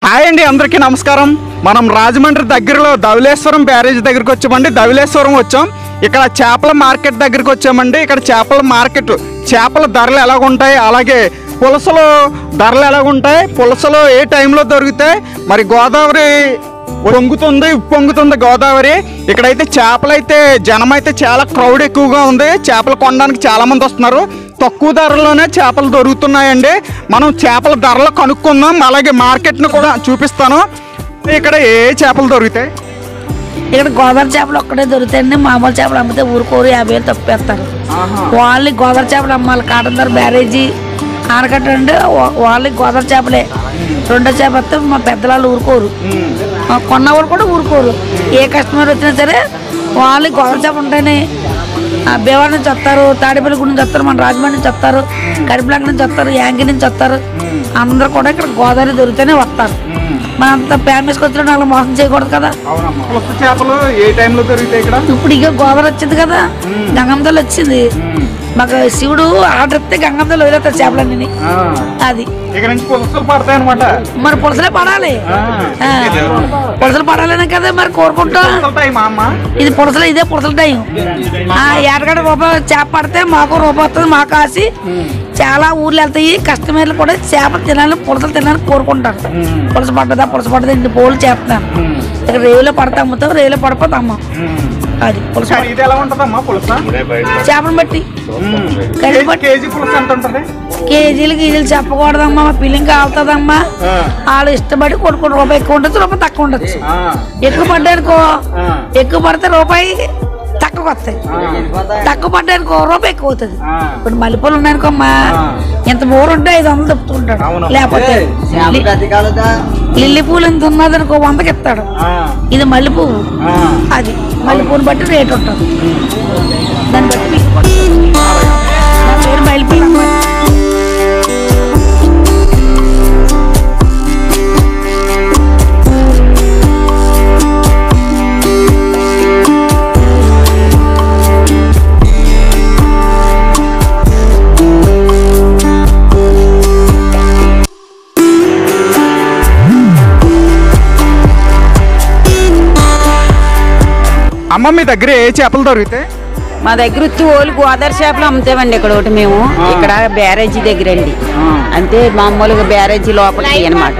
Hi అండి, అందరికీ నమస్కారం. మనం రాజమండ్రి దగ్గరలో ధవళేశ్వరం బ్యారేజ్ దగ్గరికి వచ్చామండి. ధవళేశ్వరం వచ్చాం. ఇక్కడ చేపల మార్కెట్ దగ్గరికి వచ్చామండి. ఇక్కడ చేపల మార్కెట్, చేపల ధరలు ఎలాగుంటాయి, అలాగే పులసలు ధరలు ఎలాగుంటాయి, పులసలు ఏ టైంలో దొరుకుతాయి, మరి గోదావరి పొంగుతుంది గోదావరి. ఇక్కడైతే చేపలు అయితే జనం అయితే చాలా క్రౌడ్ ఎక్కువగా ఉంది. చేపలు కొనడానికి చాలా మంది వస్తున్నారు. తక్కువ ధరలోనే చేపలు దొరుకుతున్నాయండి. మనం చేపల ధరలు కనుక్కుందాం, అలాగే మార్కెట్ను కూడా చూపిస్తాను. ఇక్కడ ఏ చేపలు దొరుకుతాయి? ఇక్కడ గోదావరి చేపలు ఒక్కటే దొరుకుతాయండి. మామూలు చేపలు అమ్మితే ఊరుకోరు, 50 వేలు తప్పేస్తారు. వాళ్ళని గోదావరి చేపలు అమ్మాలి. కాటందర బ్యారేజీ ఆనకట్ట అండి, వాళ్ళకి గోదావరి చేపలే. రెండో చేప వస్తే మా పెద్దవాళ్ళు ఊరుకోరు, కొన్నవాళ్ళు కూడా ఊరుకోరు. ఏ కస్టమర్ వచ్చినా సరే వాళ్ళకి గోదావరి చేప ఉంటాయని భీమవరం నుంచి వస్తారు, తాడేపల్లి గుడి నుంచి వస్తారు, మన రాజమండ్రి నుంచి వస్తారు, కరిపిలంక నుంచి వస్తారు, యాంగి నుంచి వస్తారు. అందరూ కూడా ఇక్కడ గోదావరి దొరికితేనే వస్తారు. మన అంత ఫ్యామిలీస్కి వచ్చిన వాళ్ళు మోసం చేయకూడదు కదా. చేపలు ఏ టైంలో దొరుకుతాయి ఇక్కడ? ఇప్పుడు ఇక గోదావరి వచ్చింది కదా, గంగమ్మదలు వచ్చింది. మాకు శివుడు ఆర్డర్ ఇస్తే గంగమ్మదలు వదిలేస్తారు చేపలన్నీ. అది ఇక్కడ నుంచి పులసలు పడతాయి అనమాట. మరి పులసలే పడాలి, పులసలు పడాలనే కదా మరి కోరుకుంటాం. ఇది పులసలు, ఇదే పులసల టైం. ఏటగడ రూపాయి చేప పడితే మాకు రూపాయి వస్తుంది. మాకు కాసి చాలా ఊర్లు వెళ్తాయి. కస్టమర్లు కూడా చేపలు తినాలని, పులసలు తినాలని కోరుకుంటారు. పులస పడ్డదా ఇన్ని పోలు చేస్తున్నాను. ఇక్కడ రేవులో పడితే అమ్ముతాం, రేవులో పడిపోతే అమ్మాం. అది పులస చేపను బట్టి కేజీలు చెప్పకూడదమ్మా. మా పిల్లింగ్ కాలుతుందమ్మా. వాళ్ళు ఇష్టపడి కొనుక్కోండి. రూపాయి ఎక్కువ ఉండొచ్చు, రూపాయి తక్కువ ఉండొచ్చు. ఎక్కువ పడ్డానుకో, ఎక్కువ పడితే రూపాయి తక్కువ వస్తాయి, తక్కువ పడ్డానుకో రూపాయి ఎక్కువ అవుతుంది. ఇప్పుడు మల్లెపూలు ఉన్నాయనుకోమ్మా, ఇంత మూర ఉంటే 500 చెప్తుంటాడు. లేకపోతే లిల్లీ పూలు ఇంత ఉన్నదనుకో 100కి ఇస్తాడు. ఇది మల్లెపువ్వు, అది మల్లెపూని బట్టి రేట్ ఉంటుంది. దాన్ని బట్టి నా పేరు మల్లెపూలు. అమ్మ, మీ దగ్గర ఏ చేపలు దొరుకుతాయి? మా దగ్గర ఓళ్ళు గోదావరి చేపలు అమ్ముతామండి. ఇక్కడ ఒకటి మేము ఇక్కడ బ్యారేజీ దగ్గర అండి. అంటే మామూలుగా బ్యారేజీ లోపలికి అనమాట.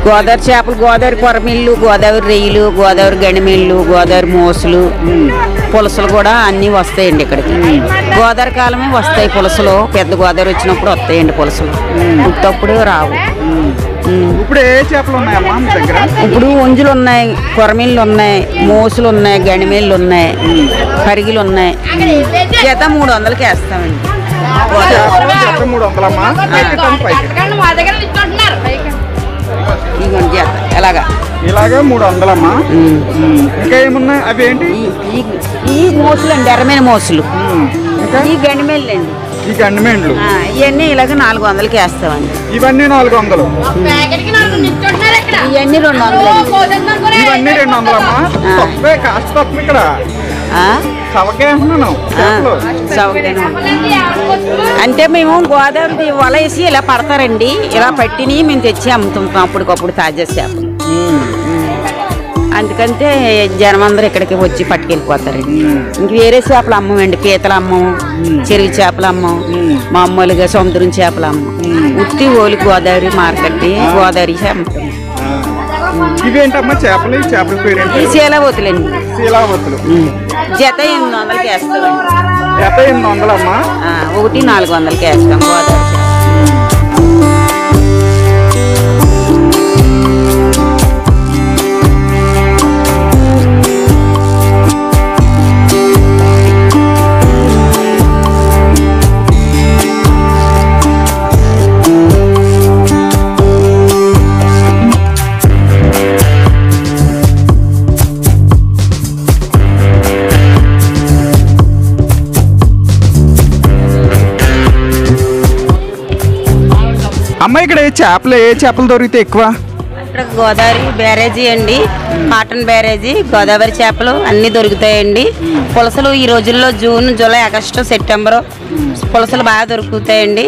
గోదావరి చేపలు, గోదావరి కొరమిళ్ళు, గోదావరి రొయ్యలు, గోదావరి గణిమిళ్ళు, గోదావరి మోసలు, పులసలు కూడా అన్నీ వస్తాయండి ఇక్కడికి. గోదావరి కాలమే వస్తాయి పులసలు. పెద్ద గోదావరి వచ్చినప్పుడు వస్తాయండి పులసలు, ఉత్తప్పుడు రావు. ఇప్పుడు ఏ చేపలు ఉన్నాయమ్మా మీ దగ్గర? ఇప్పుడు ఉంజులు ఉన్నాయి, కొరమిళ్ళు ఉన్నాయి, మోసులు ఉన్నాయి, గణిమేళ్ళు ఉన్నాయి, కరిగిలు ఉన్నాయి. జత 300కి వేస్తామండి. 300 ఇదిగోండి జత ఎలాగా 300 అమ్మా. ఇంకా ఏమున్నాయి? అవి ఏంటి? ఈ మోసులు అండి, ఎర్రమైన మోసులు. ఈ గణిమేళ్ళు అండి, ఈ గండిమెండ్లు. ఇవన్నీ ఇలాగ 400కి వేస్తామండి. ఇవన్నీ 400. ఇవన్నీ 200. ఇవన్నీ 200 అమ్మా. తక్కువే, కాస్ట్ తక్కువ ఇక్కడ. చవకే అంటున్నాను. అంటే మేము గోదావరి వల వేసి ఇలా పడతారండి. ఇలా పట్టిని మేము తెచ్చి అమ్ముతుంటాం అప్పటికప్పుడు తాజా చేపలు. అందుకంటే జనం అందరూ ఇక్కడికి వచ్చి పట్టుకెళ్ళిపోతారండి. ఇంక వేరే చేపలు అమ్మమండి. పీతలు అమ్మం, చెరువు చేపలు అమ్మం, మామూలుగా సముద్రం చేపలు అమ్మం. ఉత్తి ఓలి గోదావరి మార్కెట్, గోదావరి అమ్ముతాం. ఇవేంటమ్మా చేపలు? ఈ చేపల పేరు ఈ శీలావతులండి. శీలావతులు జత 800కి వేస్తామండి. జత 800 అమ్మా. ఒకటి 400కి వేస్తాం గోదావరి చేప. అమ్మ, ఇక్కడ ఏ చేపలు దొరికితే ఎక్కువ? ఇక్కడ గోదావరి బ్యారేజీ అండి, కాటన్ బ్యారేజీ. గోదావరి చేపలు అన్నీ దొరుకుతాయండి. పులసలు ఈ రోజుల్లో జూన్, జూలై, ఆగస్టు, సెప్టెంబరు పులసలు బాగా దొరుకుతాయండి.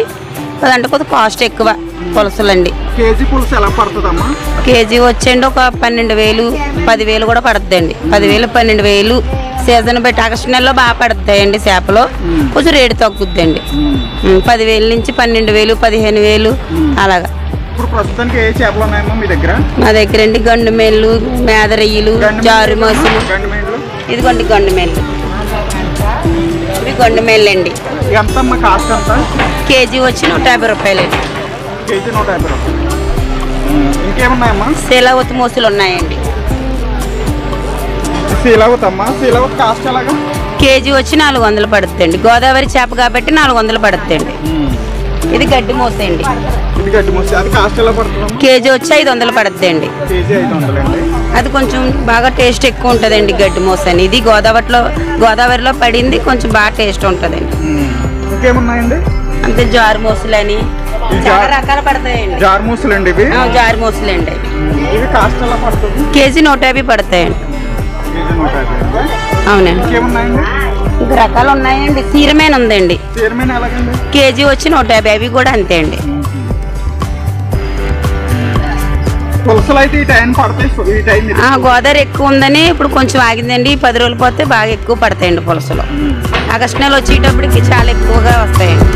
అదంటే కొద్దిగా కాస్ట్ ఎక్కువ పులసలండి. కేజీ పులుసు ఎలా పడుతుందమ్మా? కేజీ వచ్చండి ఒక 12,000 10,000 కూడా పడుతుందండి. 10,000 12,000 సీజన్ బట్టి ఆగస్టు నెలలో బాగా పడుతాయండి చేపలు, కొంచెం రేటు తగ్గుద్దండి. 10,000 నుంచి 12,000 15,000 అలాగా. ఇప్పుడు ప్రస్తుతానికి ఏ చేపలు ఉన్నాయమ్మా మీ దగ్గర? మా దగ్గర అండి గండు మేళ్ళు, మేద రొయ్యలు, జారు మాసులు. ఇదిగోండి గండు మేళ్ళు, ఇవి గండు మేళ్ళు అండి. ఎంతమ్మా కాస్ట్ ఎంత? కేజీ వచ్చి 150 రూపాయలండి. కేజీ 150 రూపాయలు. ఇంకేమున్నాయమ్మా? శీలావతి మోసులు ఉన్నాయండి. శీలావతమ్మా, శీలావతి కాస్ట్ ఎలాగా? కేజీ వచ్చి 400 పడుతుందండి. గోదావరి చేప కాబట్టి 400 పడుతుందండి. ఇది గడ్డి మోసండి. ఇది గడ్డి మోస, అది కాస్ట్ ఎలా పడుతుంది? కేజీ వచ్చి 500 పడుతుందండి. కేజీ 500 అండి. అది కొంచెం బాగా టేస్ట్ ఎక్కువ ఉంటుందండి గడ్డి మోస అని. ఇది గోదావరిలో పడింది, కొంచెం బాగా టేస్ట్ ఉంటుందండి. ఇంకేమున్నాయండి? అంతే జారు మోసులని చాలా రకాలు పడతాయండి. జారు మూసలు అండి ఇవి? జారు మోసులండి. ఇవి కాస్ట్ ఎలా పడుతుంది? కేజీ 150 పడతాయండి. కేజీ 150. అవునండి. ఇంకేమున్నాయండి? ఇంక రకాలు ఉన్నాయండి. చీరమైన ఉందండి. చీరమైన ఎలాగండి? కేజీ వచ్చి 150. అవి కూడా అంతే అండి. పులసలు అయితే ఈ టైం పడతాయి. ఈ టైం గోదావరి ఎక్కువ ఉందని ఇప్పుడు కొంచెం ఆగిందండి. 10 రోజులు పోతే బాగా ఎక్కువ పడతాయండి పులసలు. ఆగస్టు నెల వచ్చేటప్పటికి చాలా ఎక్కువగా వస్తాయండి.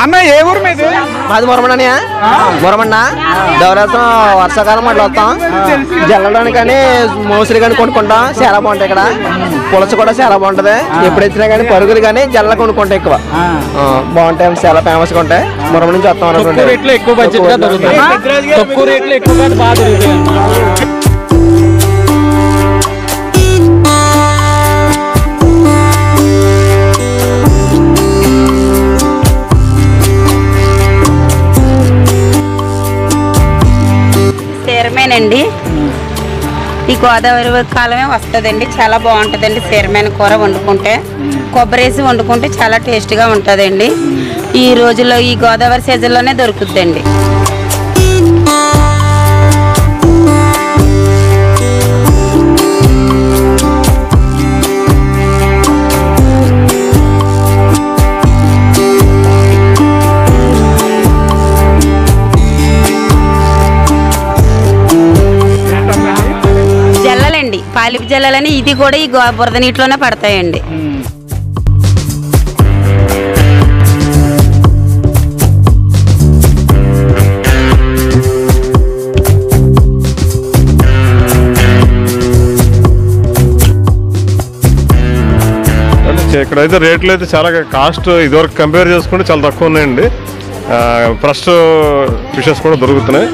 అన్న ఏ ఊరు మీది? మాది మొరమన్న. మొరమన్న దవరేసం వర్షాకాలం అట్లా వస్తాం. జల్లడానికి కానీ మోసరి కానీ కొనుక్కుంటాం. చాలా బాగుంటాయి ఇక్కడ. పులస కూడా చాలా బాగుంటది. ఎప్పుడు వచ్చినా కానీ పరుగులు కానీ జల్ల కొనుక్కుంటాం ఎక్కువ. బాగుంటాయి, చాలా ఫేమస్ గా ఉంటాయి. మొరమ నుంచి వస్తాం అనుకుంటే ఎక్కువ బడ్జెట్ గా దొరుకుతాయి. తక్కువ రేట్లు ఎక్కువగా బాగా దొరుకుతాయి. చీరమేనండి. ఈ గోదావరి కాలమే వస్తుందండి. చాలా బాగుంటుందండి చీరమైన కూర వండుకుంటే. కొబ్బరి వేసి వండుకుంటే చాలా టేస్ట్గా ఉంటుందండి. ఈ రోజుల్లో ఈ గోదావరి సీజన్లోనే దొరుకుతుందండి. జల్లలండి, పాలిపు జల్లలని. ఇది కూడా ఈ బురద నీటిలోనే పడతాయండి. ఇక్కడైతే రేట్లు అయితే చాలా కాస్ట్ ఇదివరకు కంపేర్ చేసుకుంటే చాలా తక్కువ ఉన్నాయండి. ఫ్రెష్ ఫిషెస్ కూడా దొరుకుతున్నాయి,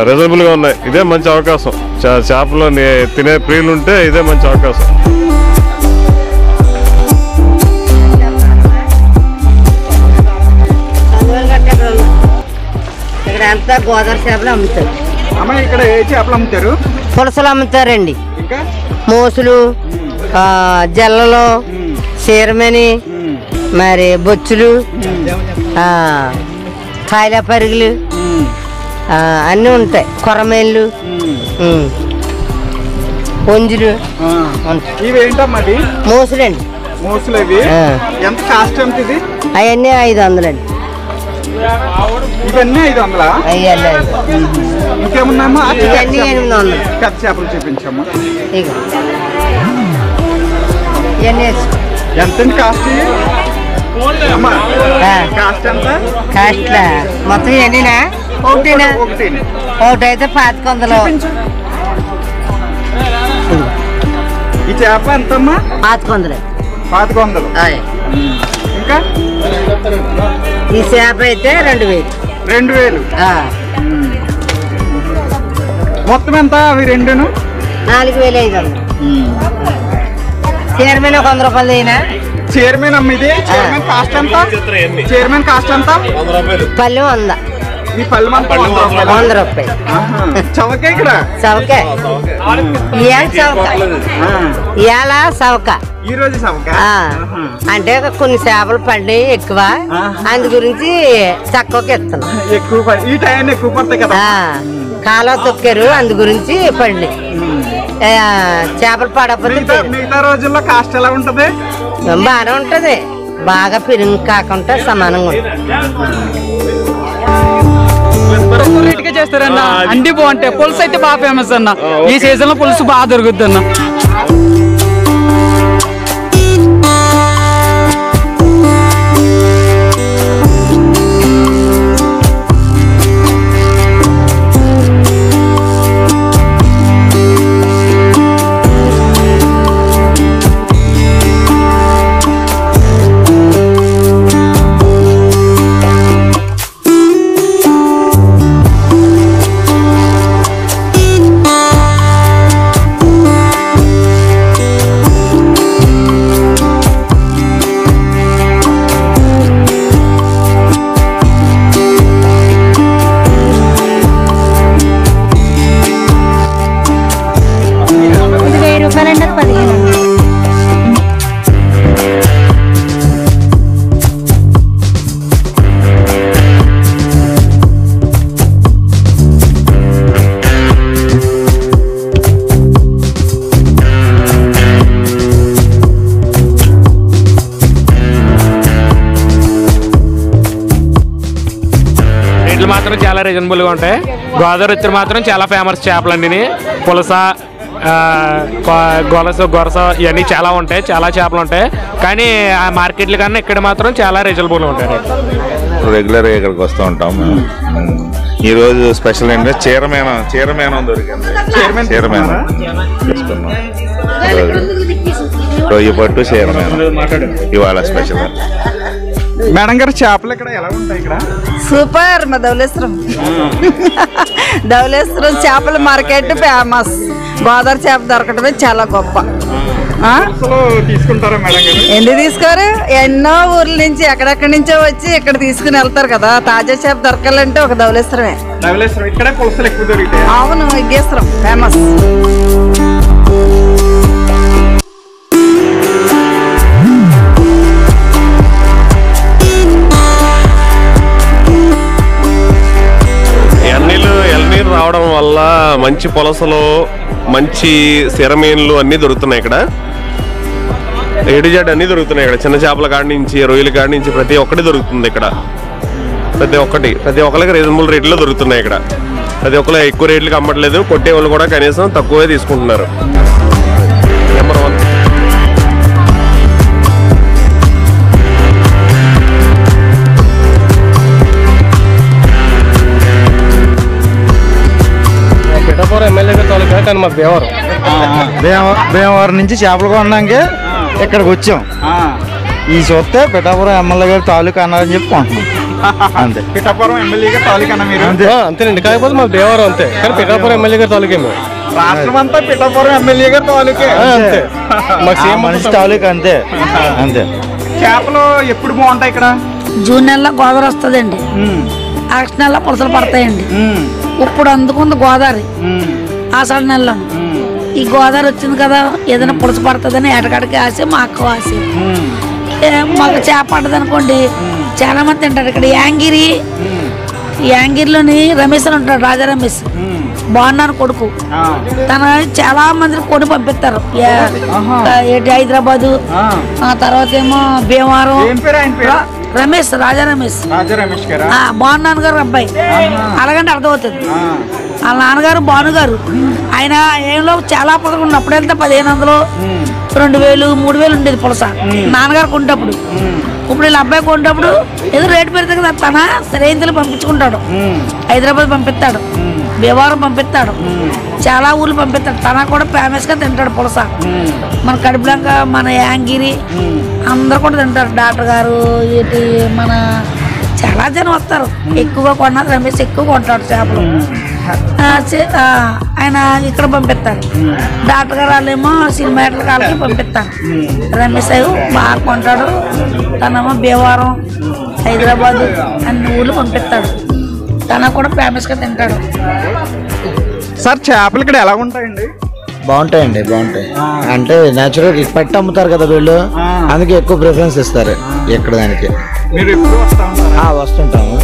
రీజనబుల్గా ఉన్నాయి. ఇదే మంచి అవకాశం. చేపలు తినే ప్రియులు ఉంటే ఇదే మంచి అవకాశం. ఇక్కడ అంతా గోదావరి చేపలు అమ్ముతారు. అమ్మ ఇక్కడ ఏ చేపలు అమ్ముతారు? పులసలు అమ్ముతారండి. ఇంకా మోసులు, జల్లలు, చీరమని, మరి బొచ్చులు, కాయల పరుగులు అన్నీ ఉంటాయి. కొరమేళ్ళు, పొంజులు. ఇవి ఏంటమ్మది? మోసులండి. మోసులు ఇవి ఎంత కాస్ట్ ఎంత? ఇది అవన్నీ 500 అండి. ఇవన్నీ 500. ఇంకేమున్నాయమ్మా? ఇవన్నీ 800. పెద్ద చేపలు చూపించమ్మా. ఇక ఇవన్నీ ఎంతండి కాస్ట్? అమ్మా కాస్ట్ ఎంత? కాస్ట్లా మొత్తం ఇవన్నీనా? ఒకటినా? ఒకటి అయితే 500. ఈ చేప ఎంతమ్మా? 500. 500. ఇంకా ఈ చేప అయితే 2000. 2000. మొత్తం ఎంత అవి రెండును? 4500. చైర్మన్ 100 రూపాయలు అయినా. చైర్మన్ అమ్మ ఇది. చైర్మన్ కాస్ట్ ఎంత? చైర్మన్ కాస్ట్ ఎంత? పల్లెం 100. ఈ పల్లెం అంతా 100 రూపాయలు. చవక ఇక్కడ చవక. ఇవాళ చవక. ఇవాళ చవక. ఈ రోజు సభక అంటే కొన్ని చేపలు పండి ఎక్కువ అందు గురించి తక్కువకి ఇస్తున్నాం. ఎక్కువ ఈ టైం ఎక్కువ పడతాయి కదా. కాలువ తొక్కారు అందు గురించి పండి చేపలు పడకపోతే మిగతా రోజుల్లో కాస్ట్ ఎలా ఉంటది? బాగానే ఉంటది. బాగా పెరుగు కాకుండా సమానంగా రేటుగా చేస్తారన్న, అన్ని బాగుంటాయి. పులుసు అయితే బాగా ఫేమస్ అన్న. ఈ సీజన్ లో పులుసు బాగా దొరుకుద్ది అన్న. మాత్రం చాలా రీజనబుల్ గా ఉంటాయి. గోదావరి వచ్చి మాత్రం చాలా ఫేమస్ చేపలన్నీ. పులస, గొరస ఇవన్నీ చాలా ఉంటాయి. చాలా చేపలు ఉంటాయి. కానీ ఆ మార్కెట్ల కన్నా ఇక్కడ మాత్రం చాలా రీజనబుల్ ఉంటాయి. రెగ్యులర్ గా ఇక్కడికి వస్తూ ఉంటాం. ఈ రోజు స్పెషల్ ఏంటంటే చీరమేనం దొరికింది. చీరమేనం తీసుకున్నాం. రొయ్య పట్టు చీరమేనం ఇవాళ స్పెషల్. మేడం గారు చేపలు ఇక్కడ ఎలా ఉంటాయి? ఇక్కడ సూపర్. మా ధవళేశ్వరం చేపల మార్కెట్ ఫేమస్. గోదావరి చేప దొరకటమే చాలా గొప్ప. తీసుకుంటారా మేడం గారు? ఎందుకు తీసుకోరు? ఎన్నో ఊర్ల నుంచి ఎక్కడెక్కడి నుంచో వచ్చి ఇక్కడ తీసుకుని వెళ్తారు కదా. తాజా చేప దొరకాలంటే ఒక ధవళేశ్వరమే. ఇక్కడే పులసలు ఎక్కువ దొరుకుతాయి. అవును, ఇగ్గేశ్వరం ఫేమస్. ఎల్నీరు రావడం వల్ల మంచి పులసలు, మంచి సిరమీన్లు అన్నీ దొరుకుతున్నాయి ఇక్కడ. ఏడిజెడ్ అన్నీ దొరుకుతున్నాయి ఇక్కడ. చిన్న చేపల కాడి నుంచి, రొయ్యల కాడి నుంచి ప్రతి ఒక్కటి దొరుకుతుంది ఇక్కడ. ప్రతి ఒక్కరికి రీజనబుల్ రేట్లో దొరుకుతున్నాయి ఇక్కడ. ప్రతి ఒక్కరు ఎక్కువ రేట్లకి అమ్మట్లేదు. కొట్టే వాళ్ళు కూడా కనీసం తక్కువే తీసుకుంటున్నారు. నెంబర్ 1. పిఠాపురం ఎమ్మెల్యే గారి తాలూకా, కానీ మా భీమవరం నుంచి చేపలు కొనడానికి ఇక్కడికి వచ్చాం. ఈ చూస్తే పిఠాపురం ఎమ్మెల్యే గారి తాలూకా అన్నారని చెప్పి కొంటున్నాం. అంతే. పిఠాపురం ఎమ్మెల్యే గారి తాలూకా మీరు? అంతేనండి. కాకపోతే మా భీమవరం అంతే, కానీ పిఠాపురం ఎమ్మెల్యే గారి తాలూకా మేము. రాష్ట్రం అంతా పిఠాపురం ఎమ్మెల్యే గారి తాలూకే. అంతే. మాకు సేమ్ మనిషి తాలూకా అంతే. అంతే. చేపలు ఎప్పుడు బాగుంటాయి ఇక్కడ? జూన్ నెలలో గోదావరి వస్తుందండి. ఆగస్టు నెలలో పులసలు పడతాయండి. ఇప్పుడు అందుకుంది గోదావరి ఆషాఢ నెలలో. ఈ గోదావరి వచ్చింది కదా, ఏదైనా పులస పడుతుందని ఎటకాడికి ఆశ, మా అక్క ఆశ. మాకు చేప పడ్డది అనుకోండి, చాలా మంది తింటారు. ఇక్కడ యాంగిరిలోని రమేష్ అని ఉంటాడు, రాజా రమేష్. బాగున్నాను కొడుకు. తన చాలా మందిని కొని పంపిస్తారు. హైదరాబాదు, తర్వాత ఏమో భీమవరం. రమేష్, రాజా రమేష్. బాగున్నాను గారు అబ్బాయి. అలాగంటే అర్థమవుతుంది. వాళ్ళ నాన్నగారు భానుగారు. ఆయన ఏంలో చాలా పథకం ఉంది. అప్పుడు వెళ్తే 1500, 2000, 3000 ఉండేది పులస నాన్నగారు కొంటప్పుడు. ఇప్పుడు వీళ్ళ అబ్బాయి కొంటప్పుడు ఏదో రేటు పెడితే కదా, తన సరైనలు పంపించుకుంటాడు. హైదరాబాద్ పంపిస్తాడు, భీమవరం పంపిస్తాడు, చాలా ఊర్లు పంపిస్తాడు. తన కూడా ఫేమస్ గా తింటాడు పులస. మన కడుపులంక, మన యాంగిరి అందరు కూడా తింటారు. డాక్టర్ గారు ఇటు మన చాలా జనం వస్తారు. ఎక్కువగా కొన్నది రమేష్, ఎక్కువ కొంటాడు చేపలు. ఆయన ఇక్కడ పంపిస్తారు. డాక్టర్ గారు వాళ్ళేమో సినిమాట్ల కాళ్ళకి పంపిస్తారు. రమేష్ బాగా కొంటాడు. తనేమో భీమవరం, హైదరాబాదు అన్ని ఊళ్ళు పంపిస్తాడు. తన కూడా ఫేమస్గా తింటాడు. సార్ చేపలు ఇక్కడ ఎలా ఉంటాయండి? బాగుంటాయండి, బాగుంటాయి. అంటే నేచురల్ పెట్టి అమ్ముతారు కదా వీళ్ళు, అందుకే ఎక్కువ ప్రిఫరెన్స్ ఇస్తారు ఇక్కడ దానికి. మీరు ఎప్పుడు వస్తా ఉంటారా? వస్తుంటాము.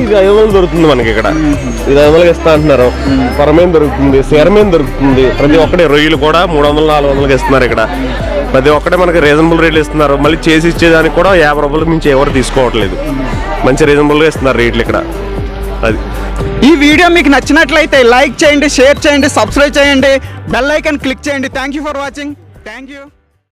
ఇది 500 దొరుకుతుంది మనకి ఇక్కడ. ఇది 500 ఇస్తా అంటున్నారు. కొరమేం దొరుకుతుంది, సీరమేం దొరుకుతుంది. ప్రతి ఒక్కటి రొయ్యలు కూడా 300-400 ఇస్తున్నారు ఇక్కడ. ప్రతి ఒక్కటే మనకి రీజనబుల్ రేట్లు ఇస్తున్నారు. మళ్ళీ చేసి ఇచ్చేదానికి కూడా 50 రూపాయలకు మించి ఎవరు తీసుకోవట్లేదు. మంచి రీజనబుల్గా ఇస్తున్నారు రేట్లు ఇక్కడ. అది ఈ వీడియో మీకు నచ్చినట్లయితే లైక్ చేయండి, షేర్ చేయండి, సబ్స్క్రైబ్ చేయండి, బెల్ ఐకాన్ క్లిక్ చేయండి. Thank you for watching. Thank you.